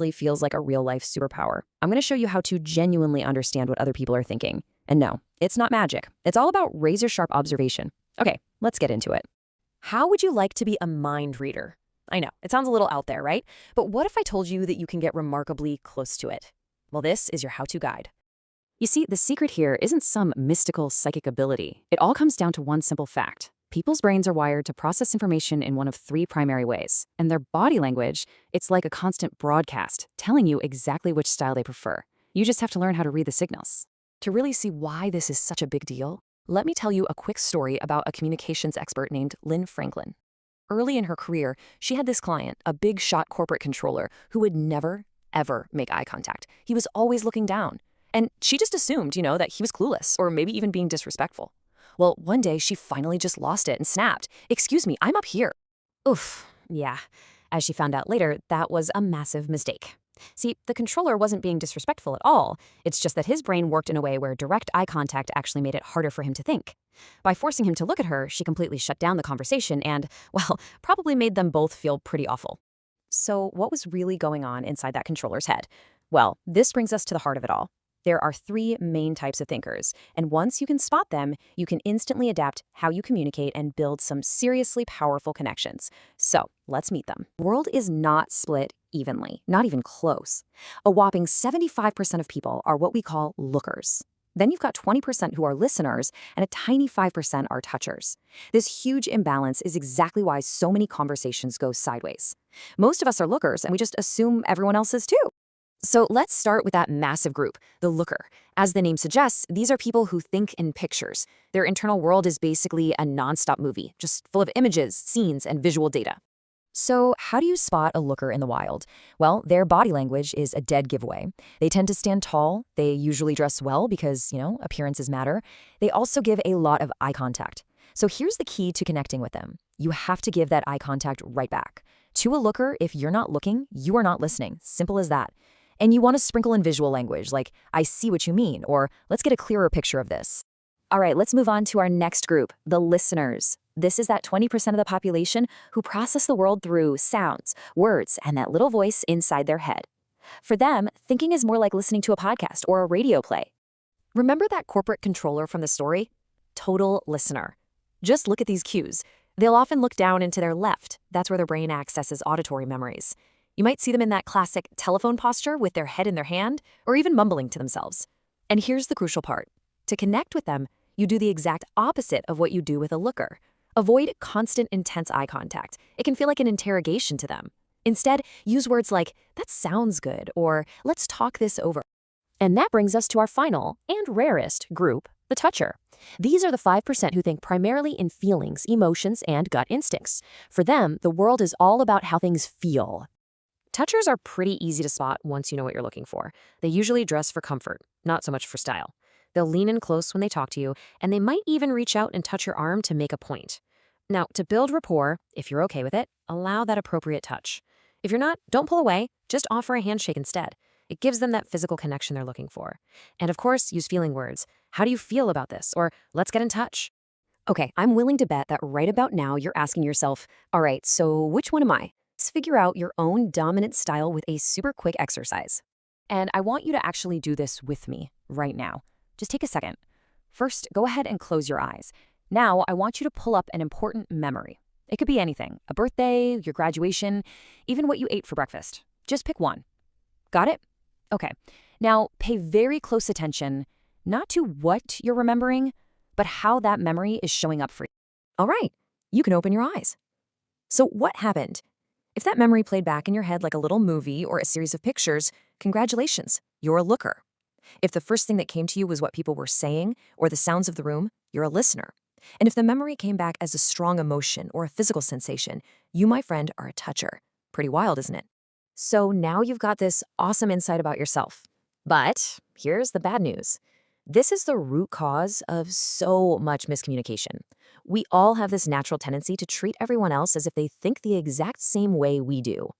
really feels like a real-life superpower. I'm going to show you how to genuinely understand what other people are thinking. And no, it's not magic. It's all about razor-sharp observation. Okay, let's get into it. How would you like to be a mind reader? I know, it sounds a little out there, right? But what if I told you that you can get remarkably close to it? Well, this is your how-to guide. You see, the secret here isn't some mystical psychic ability. It all comes down to one simple fact. People's brains are wired to process information in one of three primary ways. And their body language, it's like a constant broadcast, telling you exactly which style they prefer. You just have to learn how to read the signals. To really see why this is such a big deal, let me tell you a quick story about a communications expert named Lynn Franklin. Early in her career, she had this client, a big shot corporate controller, who would never, ever make eye contact. He was always looking down. And she just assumed, that he was clueless or maybe even being disrespectful. Well, one day she finally just lost it and snapped, "Excuse me, I'm up here." Oof, yeah. As she found out later, that was a massive mistake. See, the controller wasn't being disrespectful at all. It's just that his brain worked in a way where direct eye contact actually made it harder for him to think. By forcing him to look at her, she completely shut down the conversation and, well, probably made them both feel pretty awful. So what was really going on inside that controller's head? Well, this brings us to the heart of it all. There are three main types of thinkers, and once you can spot them, you can instantly adapt how you communicate and build some seriously powerful connections. So let's meet them. The world is not split evenly, not even close. A whopping 75% of people are what we call lookers. Then you've got 20% who are listeners, and a tiny 5% are touchers. This huge imbalance is exactly why so many conversations go sideways. Most of us are lookers, and we just assume everyone else is too. So let's start with that massive group, the looker. As the name suggests, these are people who think in pictures. Their internal world is basically a nonstop movie, just full of images, scenes, and visual data. So how do you spot a looker in the wild? Well, their body language is a dead giveaway. They tend to stand tall. They usually dress well because, appearances matter. They also give a lot of eye contact. So here's the key to connecting with them. You have to give that eye contact right back. To a looker, if you're not looking, you are not listening. Simple as that. And you want to sprinkle in visual language like, "I see what you mean," or "Let's get a clearer picture of this." All right, let's move on to our next group, the listeners. This is that 20% of the population who process the world through sounds, words, and that little voice inside their head. For them, thinking is more like listening to a podcast or a radio play. Remember that corporate controller from the story? Total listener. Just look at these cues. They'll often look down and to their left. That's where their brain accesses auditory memories. You might see them in that classic telephone posture with their head in their hand, or even mumbling to themselves. And here's the crucial part. To connect with them, you do the exact opposite of what you do with a looker. Avoid constant, intense eye contact. It can feel like an interrogation to them. Instead, use words like, "That sounds good," or "Let's talk this over." And that brings us to our final and rarest group, the toucher. These are the 5% who think primarily in feelings, emotions, and gut instincts. For them, the world is all about how things feel. Touchers are pretty easy to spot once you know what you're looking for. They usually dress for comfort, not so much for style. They'll lean in close when they talk to you, and they might even reach out and touch your arm to make a point. Now, to build rapport, if you're okay with it, allow that appropriate touch. If you're not, don't pull away, just offer a handshake instead. It gives them that physical connection they're looking for. And of course, use feeling words. "How do you feel about this?" Or "Let's get in touch." Okay, I'm willing to bet that right about now you're asking yourself, all right, so which one am I? Let's figure out your own dominant style with a super quick exercise. And I want you to actually do this with me right now. Just take a second. First, go ahead and close your eyes. Now, I want you to pull up an important memory. It could be anything, a birthday, your graduation, even what you ate for breakfast. Just pick one. Got it? Okay. Now, pay very close attention, not to what you're remembering, but how that memory is showing up for you. All right, you can open your eyes. So what happened? If that memory played back in your head like a little movie or a series of pictures, congratulations, you're a looker. If the first thing that came to you was what people were saying or the sounds of the room, you're a listener. And if the memory came back as a strong emotion or a physical sensation, you, my friend, are a toucher. Pretty wild, isn't it? So now you've got this awesome insight about yourself. But here's the bad news. This is the root cause of so much miscommunication. We all have this natural tendency to treat everyone else as if they think the exact same way we do.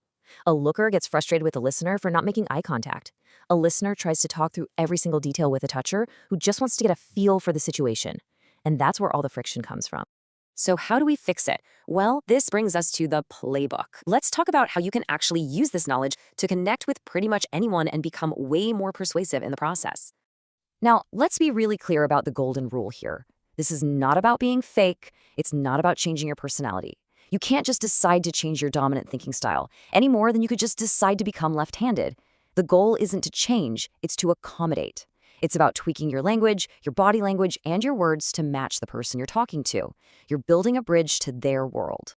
A looker gets frustrated with a listener for not making eye contact. A listener tries to talk through every single detail with a toucher who just wants to get a feel for the situation. And that's where all the friction comes from. So how do we fix it? Well, this brings us to the playbook. Let's talk about how you can actually use this knowledge to connect with pretty much anyone and become way more persuasive in the process. Now, let's be really clear about the golden rule here. This is not about being fake. It's not about changing your personality. You can't just decide to change your dominant thinking style any more than you could just decide to become left-handed. The goal isn't to change, it's to accommodate. It's about tweaking your language, your body language, and your words to match the person you're talking to. You're building a bridge to their world.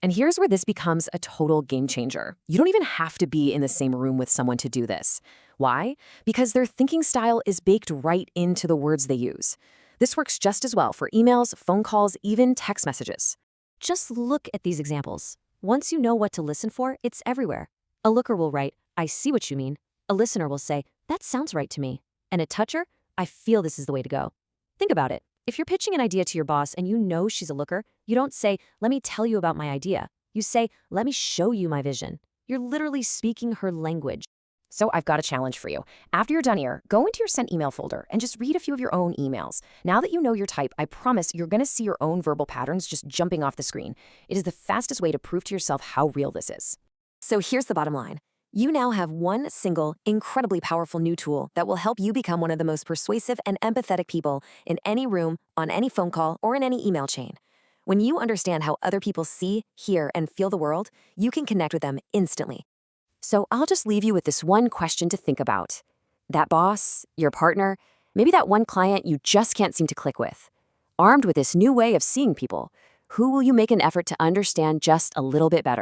And here's where this becomes a total game changer. You don't even have to be in the same room with someone to do this. Why? Because their thinking style is baked right into the words they use. This works just as well for emails, phone calls, even text messages. Just look at these examples. Once you know what to listen for, it's everywhere. A looker will write, "I see what you mean." A listener will say, "That sounds right to me." And a toucher, "I feel this is the way to go." Think about it. If you're pitching an idea to your boss and you know she's a looker, you don't say, "Let me tell you about my idea." You say, "Let me show you my vision." You're literally speaking her language. So I've got a challenge for you. After you're done here, go into your sent email folder and just read a few of your own emails. Now that you know your type, I promise you're going to see your own verbal patterns just jumping off the screen. It is the fastest way to prove to yourself how real this is. So here's the bottom line. You now have one single, incredibly powerful new tool that will help you become one of the most persuasive and empathetic people in any room, on any phone call, or in any email chain. When you understand how other people see, hear, and feel the world, you can connect with them instantly. So I'll just leave you with this one question to think about. That boss, your partner, maybe that one client you just can't seem to click with. Armed with this new way of seeing people, who will you make an effort to understand just a little bit better?